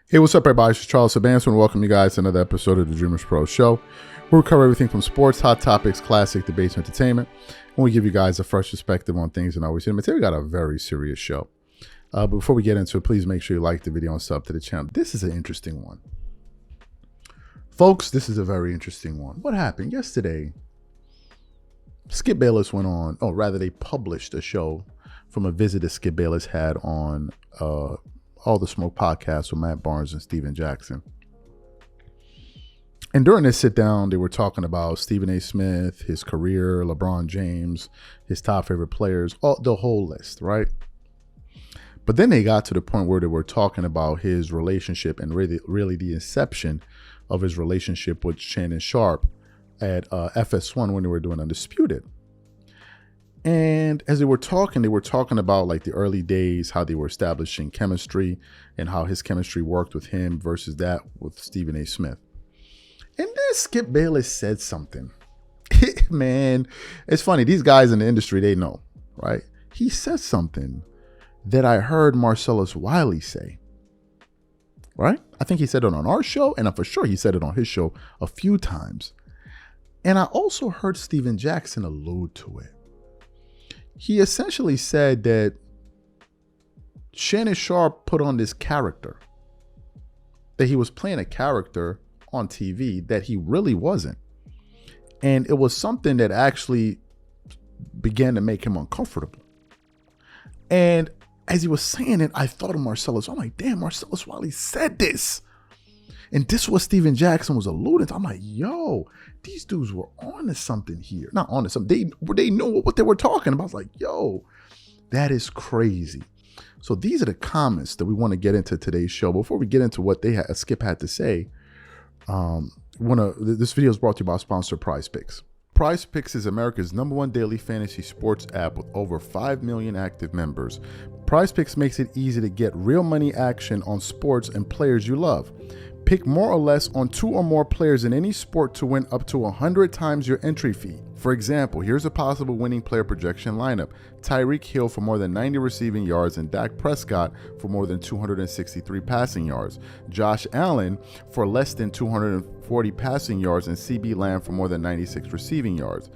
Hey, what's up, everybody? It's Charles Sabanson. Welcome you guys to another episode of the DREAMERSPRO show, where we cover everything from sports, hot topics, classic, debates, and entertainment, and we give you guys a fresh perspective on things and always hit them. Today we got a very serious show. But before we get into it, please make sure you like the video and sub to the channel. This is an interesting one. Folks, this is a very interesting one. What happened yesterday? Skip Bayless went on, they published a show from a visit that Skip Bayless had on All the Smoke podcast with Matt Barnes and Steven Jackson. And during this sit down, they were talking about Stephen A. Smith, his career, LeBron James, his top favorite players, the whole list, right? But then they got to the point where they were talking about his relationship and really the inception of his relationship with Shannon Sharpe at FS1 when they were doing Undisputed. And as they were talking about like the early days, how they were establishing chemistry and how his chemistry worked with him versus that with Stephen A. Smith. And then Skip Bayless said something. Man, it's funny. These guys in the industry, they know, right? He said something that I heard Marcellus Wiley say, right? I think he said it on our show, and for sure he said it on his show a few times. And I also heard Steven Jackson allude to it. He essentially said that Shannon Sharpe put on this character, that he was playing a character on TV that he really wasn't. And it was something that actually began to make him uncomfortable. And as he was saying it, I thought of Marcellus. I'm like, damn, Marcellus Wiley said this. And this was Steven Jackson was alluding to. I'm like, yo, these dudes were on to something here. Not on to something. They knew what they were talking about. I was like, yo, that is crazy. So these are the comments that we want to get into today's show. Before we get into what Skip had to say, this video is brought to you by our sponsor, Prize Picks. Prize Picks is America's #1 daily fantasy sports app with over 5 million active members. Prize Picks makes it easy to get real money action on sports and players you love. Pick more or less on 2 or more players in any sport to win up to 100 times your entry fee. For example, here's a possible winning player projection lineup. Tyreek Hill for more than 90 receiving yards and Dak Prescott for more than 263 passing yards. Josh Allen for less than 240 passing yards and CB Lamb for more than 96 receiving yards.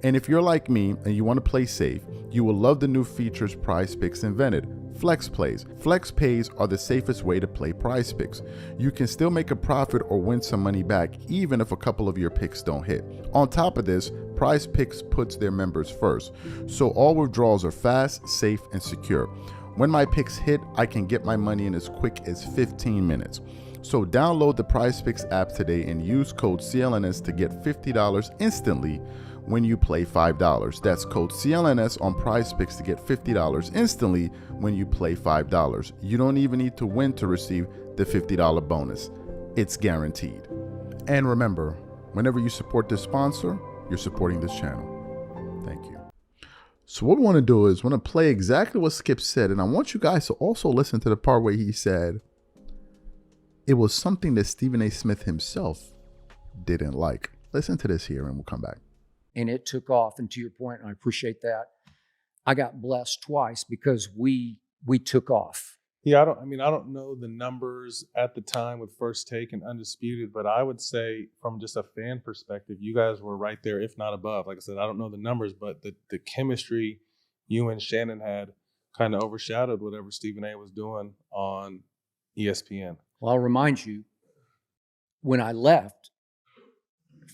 And if you're like me and you want to play safe, you will love the new features Prize Picks invented. Flex Plays. Flex Pays are the safest way to play Prize Picks. You can still make a profit or win some money back even if a couple of your picks don't hit. On top of this, Prize Picks puts their members first, so all withdrawals are fast, safe, and secure. When my picks hit, I can get my money in as quick as 15 minutes. So download the Prize Picks app today and use code CLNS to get $50 instantly when you play $5. That's code CLNS on Prize Picks to get $50 instantly when you play $5. You don't even need to win to receive the $50 bonus. It's guaranteed. And remember, whenever you support this sponsor, you're supporting this channel. Thank you. So what we want to do is we want to play exactly what Skip said, and I want you guys to also listen to the part where he said it was something that Stephen A. Smith himself didn't like. Listen to this here and we'll come back. And it took off. And to your point, and I appreciate that, I got blessed twice because we took off. Yeah, I don't know the numbers at the time with First Take and Undisputed, but I would say from just a fan perspective, you guys were right there, if not above. Like I said, I don't know the numbers, but the chemistry you and Shannon had kind of overshadowed whatever Stephen A. was doing on ESPN. Well, I'll remind you, when I left,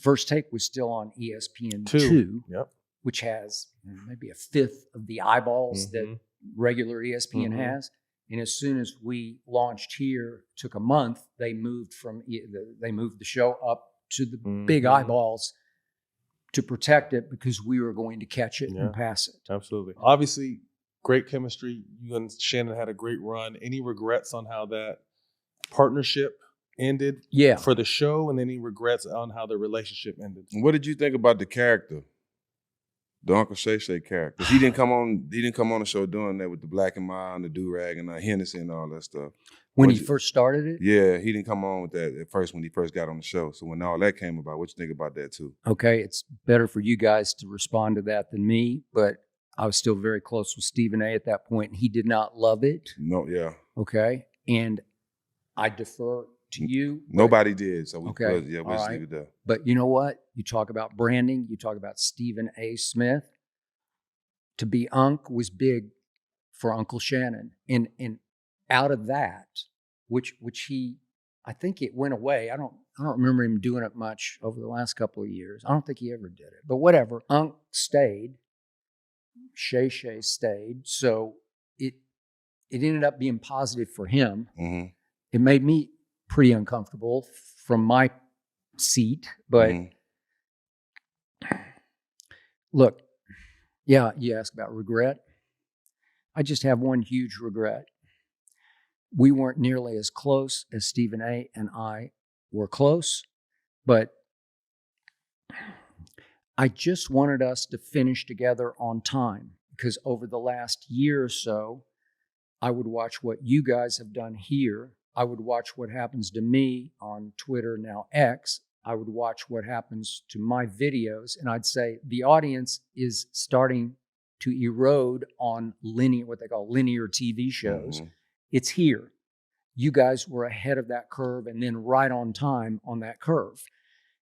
First Take was still on ESPN2, Yep. which has maybe a fifth of the eyeballs that regular ESPN has. And as soon as we launched here, took a month, they moved the show up to the big eyeballs to protect it because we were going to catch it and pass it. Absolutely. Obviously, great chemistry. You and Shannon had a great run. Any regrets on how that partnership ended for the show, and any regrets on how the relationship ended? What did you think about the character, the Uncle Shay Shay character? He didn't come on the show doing that with the black and mild and the do-rag and Hennessy and all that stuff. When he first started it? Yeah, he didn't come on with that at first when he first got on the show. So when all that came about, what you think about that too? Okay, it's better for you guys to respond to that than me, but I was still very close with Stephen A. at that point, and he did not love it. No, yeah. Okay, and I defer to you. Nobody did. So Okay. we'll All see right. it there. But you know what? You talk about branding. You talk about Stephen A. Smith. To be Unc was big for Uncle Shannon. And out of that, which he, I think it went away. I don't remember him doing it much over the last couple of years. I don't think he ever did it. But whatever. Unc stayed. Shay stayed. So it ended up being positive for him. Mm-hmm. It made me pretty uncomfortable from my seat. But look, yeah, you ask about regret. I just have one huge regret. We weren't nearly as close as Stephen A. and I were close, but I just wanted us to finish together on time, because over the last year or so, I would watch what you guys have done here. I would watch what happens to me on Twitter, now X. I would watch what happens to my videos, and I'd say the audience is starting to erode on what they call linear TV shows. Mm-hmm. It's here. You guys were ahead of that curve and then right on time on that curve.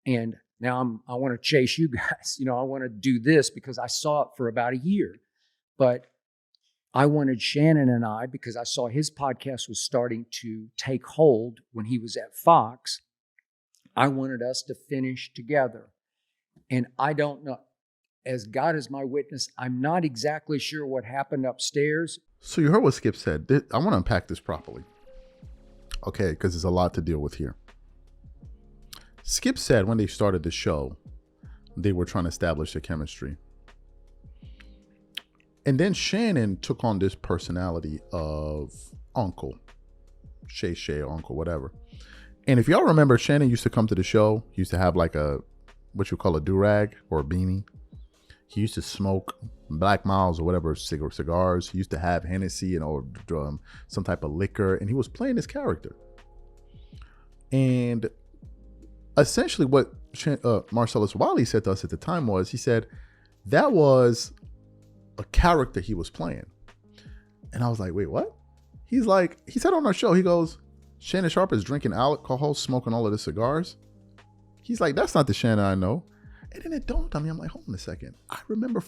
And now I want to chase you guys. You know, I want to do this because I saw it for about a year. But I wanted Shannon and I, because I saw his podcast was starting to take hold when he was at Fox, I wanted us to finish together. And I don't know, as God is my witness, I'm not exactly sure what happened upstairs. So you heard what Skip said. I want to unpack this properly. Okay, because there's a lot to deal with here. Skip said when they started the show, they were trying to establish a chemistry. And then Shannon took on this personality of Uncle, Shay, Uncle, whatever. And if y'all remember, Shannon used to come to the show. He used to have like what you call a do-rag or a beanie. He used to smoke Black Miles or whatever, cigars. He used to have Hennessy or some type of liquor, and he was playing his character. And essentially what Marcellus Wiley said to us at the time was, he said, that was a character he was playing. And I was like, wait, what? He said on our show, he goes, Shannon Sharpe is drinking alcohol, smoking all of the cigars. He's like, that's not the Shannon I know. And then it dawned on me, I'm like, hold on a second. I remember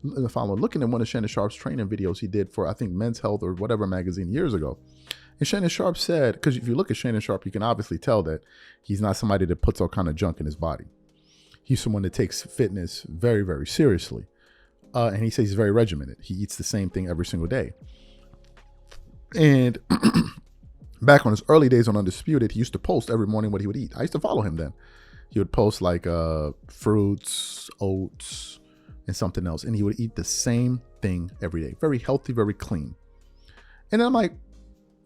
looking at one of Shannon Sharpe's training videos he did for, I think, Men's Health or whatever magazine years ago. And Shannon Sharpe said, because if you look at Shannon Sharpe, you can obviously tell that he's not somebody that puts all kind of junk in his body. He's someone that takes fitness very, very seriously. And he says he's very regimented. He eats the same thing every single day. And back on his early days on Undisputed, he used to post every morning what he would eat. I used to follow him then. He would post like fruits, oats, and something else. And he would eat the same thing every day. Very healthy, very clean. And then I'm like,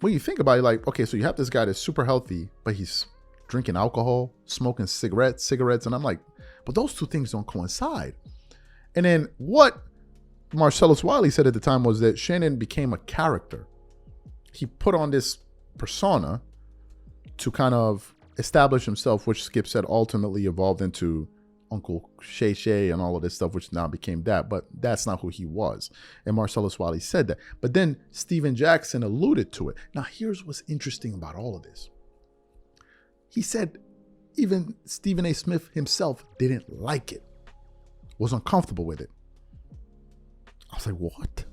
when you think about it, like, okay, so you have this guy that's super healthy, but he's drinking alcohol, smoking cigarettes. And I'm like, but those two things don't coincide. And then what Marcellus Wiley said at the time was that Shannon became a character. He put on this persona to kind of establish himself, which Skip said ultimately evolved into Uncle Shay and all of this stuff, which now became that. But that's not who he was. And Marcellus Wiley said that. But then Steven Jackson alluded to it. Now, here's what's interesting about all of this. He said even Stephen A. Smith himself didn't like it, was uncomfortable with it. I was like, what?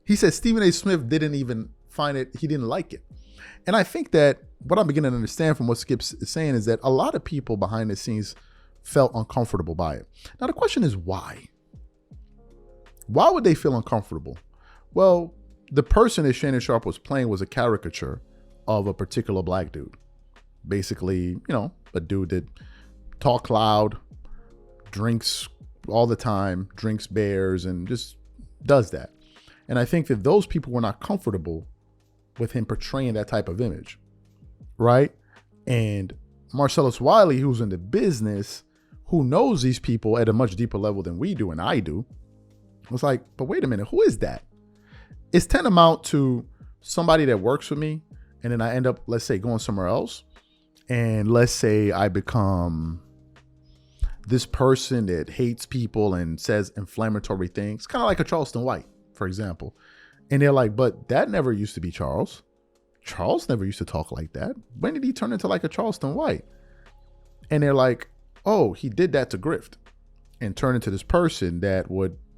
He said Stephen A. Smith didn't even find it, he didn't like it. And I think that what I'm beginning to understand from what Skip's saying is that a lot of people behind the scenes felt uncomfortable by it. Now, the question is why? Why would they feel uncomfortable? Well, the person that Shannon Sharpe was playing was a caricature of a particular black dude. Basically, a dude that talk loud, drinks all the time, drinks beers, and just does that. And I think that those people were not comfortable with him portraying that type of image, right? And Marcellus Wiley, who's in the business, who knows these people at a much deeper level than we do and I do, was like, but wait a minute, who is that? It's tantamount to somebody that works for me, and then I end up, let's say, going somewhere else, and let's say I become this person that hates people and says inflammatory things, kind of like a Charleston White, for example. And they're like, but that never used to be Charles. Charles never used to talk like that. When did he turn into like a Charleston White? And they're like, oh, he did that to grift and turn into this person that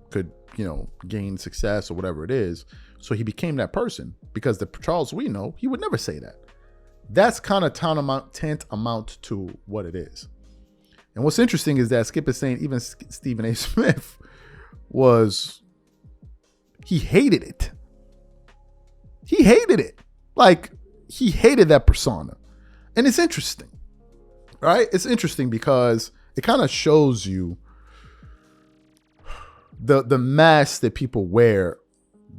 could, you know, gain success or whatever it is. So he became that person, because the Charles we know, he would never say that. That's kind of tantamount to what it is. And what's interesting is that Skip is saying even Stephen A. Smith he hated it. He hated it. Like, he hated that persona. And it's interesting, right? It's interesting because it kind of shows you the mask that people wear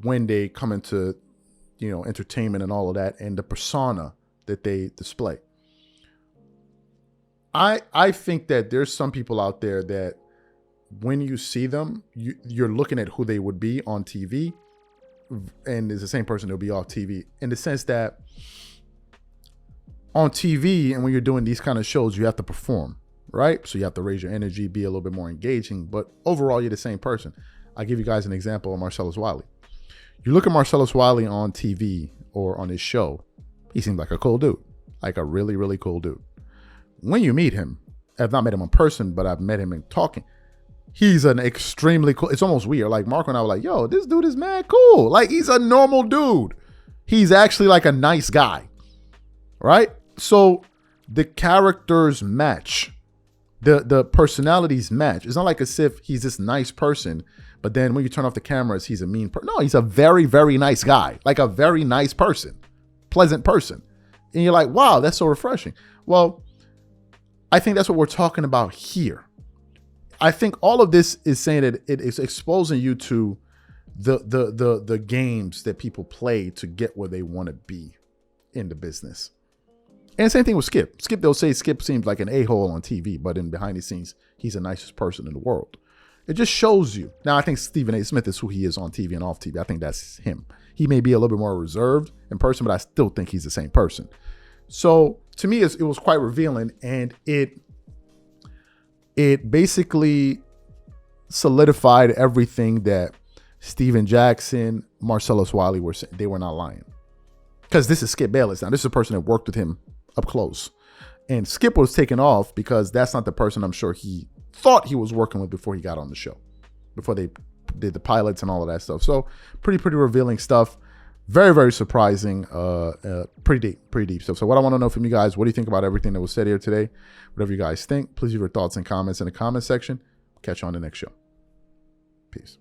when they come into, you know, entertainment and all of that, and the persona that they display. I think that there's some people out there that when you see them, you're looking at who they would be on TV, and it's the same person that'll be off TV, in the sense that on TV and when you're doing these kind of shows, you have to perform, right? So you have to raise your energy, be a little bit more engaging, but overall, you're the same person. I'll give you guys an example of Marcellus Wiley. You look at Marcellus Wiley on TV or on his show, he seems like a cool dude, like a really, really cool dude. When you meet him, I've not met him in person, but I've met him in talking. He's an extremely cool, it's almost weird. Like Marco and I were like, yo, this dude is mad cool. Like, he's a normal dude. He's actually like a nice guy, right? So the characters match, the personalities match. It's not like as if he's this nice person, but then when you turn off the cameras, he's a mean person. No, he's a very, very nice guy, like a very nice person, pleasant person. And you're like, wow, that's so refreshing. Well, I think that's what we're talking about here. I think all of this is saying that it is exposing you to the games that people play to get where they want to be in the business. And same thing with Skip. They'll say Skip seems like an a-hole on TV, but in behind the scenes, he's the nicest person in the world. It just shows you. Now, I think Stephen A. Smith is who he is on TV and off TV. I think that's him. He may be a little bit more reserved in person, but I still think he's the same person. So to me, it was quite revealing, and it basically solidified everything that Steven Jackson, Marcellus Wiley were saying. They were not lying. Because this is Skip Bayless. Now, this is a person that worked with him up close. And Skip was taken off because that's not the person I'm sure he thought he was working with before he got on the show, before they did the pilots and all of that stuff. So pretty revealing stuff. Very, very surprising. Pretty deep stuff. So what I want to know from you guys, what do you think about everything that was said here today? Whatever you guys think, please leave your thoughts and comments in the comment section. Catch you on the next show. Peace.